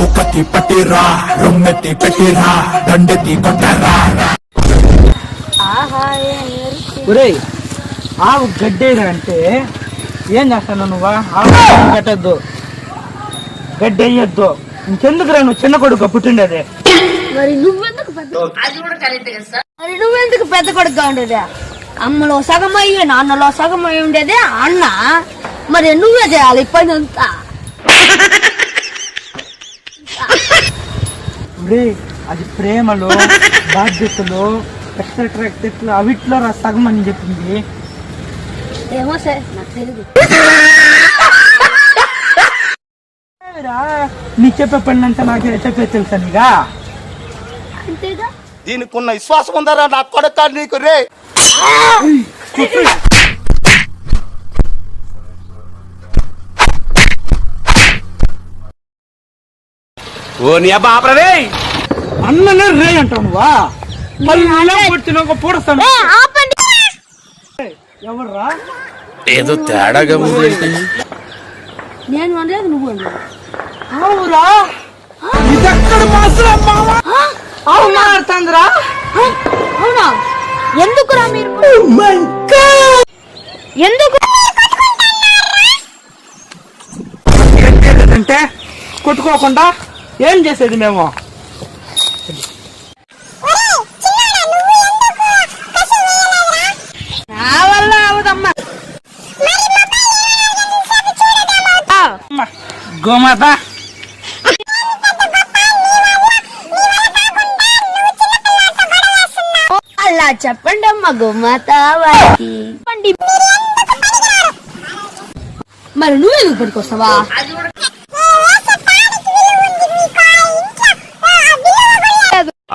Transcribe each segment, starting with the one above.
ఒకటి పట్టిరా రొమ్మెత్తి పెట్టిరా దండెత్తి కొట్టరా. ఒరేయ్ ఆవు గడ్డేరా అంటే ఏం చేస్తాను నువ్వు? ఆవు కట్టద్దు, గడ్డి వేయద్దు. ఇంకెందుకురా నువ్వు చిన్న కొడుకు పుట్టిండేది? మరి నువ్వెందుకు పెద్ద కొడుకుగా ఉండేది? అమ్మలో సగం అయ్యి నాన్నలో సగం అయి ఉండేది అన్న. మరి నువ్వే చేయాలి పని అంతా. అది ప్రేమలో బాధ్యతలో ఎక్స్ట్రా అవిట్లో సగం అని చెప్పింది. ఏమో సార్ నాకు తెలియదు. నీ చెప్పే పని అంతా నాకు చెప్పే తెలుసా నీగా? అంతేగా. దీనికి ఉన్న విశ్వాసం ఉందరా నా కొడుక నీకు రే. ఓ నీ అబ్బా ఆపరదే. అన్ననే రే అంటావు నువ్వా? పూడస్తాను. ఎవర్రా? ఏదో తేడాగా ఉంది. నేను అనలేదు, నువ్వు అనలేదు. అవురా ఇదెక్కడ మాట్లాడుతుందిరా? అవునా? ఎందుకురా మీరు? ఎందుకు అంటే కొట్టుకోకుండా ఏం చేసేది మేము? నా వల్ల అవదమ్మా. గోమాత అలా చెప్పండి అమ్మా గోమాత వారికి. మరి నువ్వెందుకు పనికొస్తావా?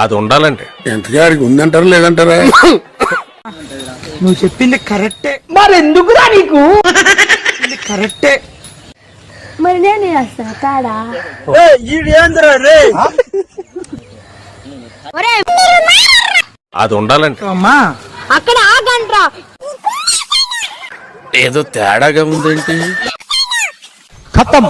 అది ఉండాలంటే ఎంతగాడికి ఉందంటారా లేదంటారా? నువ్వు చెప్పింది కరెక్టే. మరి ఎందుకురా నీకు? కరెక్టే. మరి నేను చేస్తాను కాడా? అది ఉండాలంటే అమ్మా అక్కడ ఆగండ్రా. ఏదో తేడాగా ఉందేంటి? ఖతం.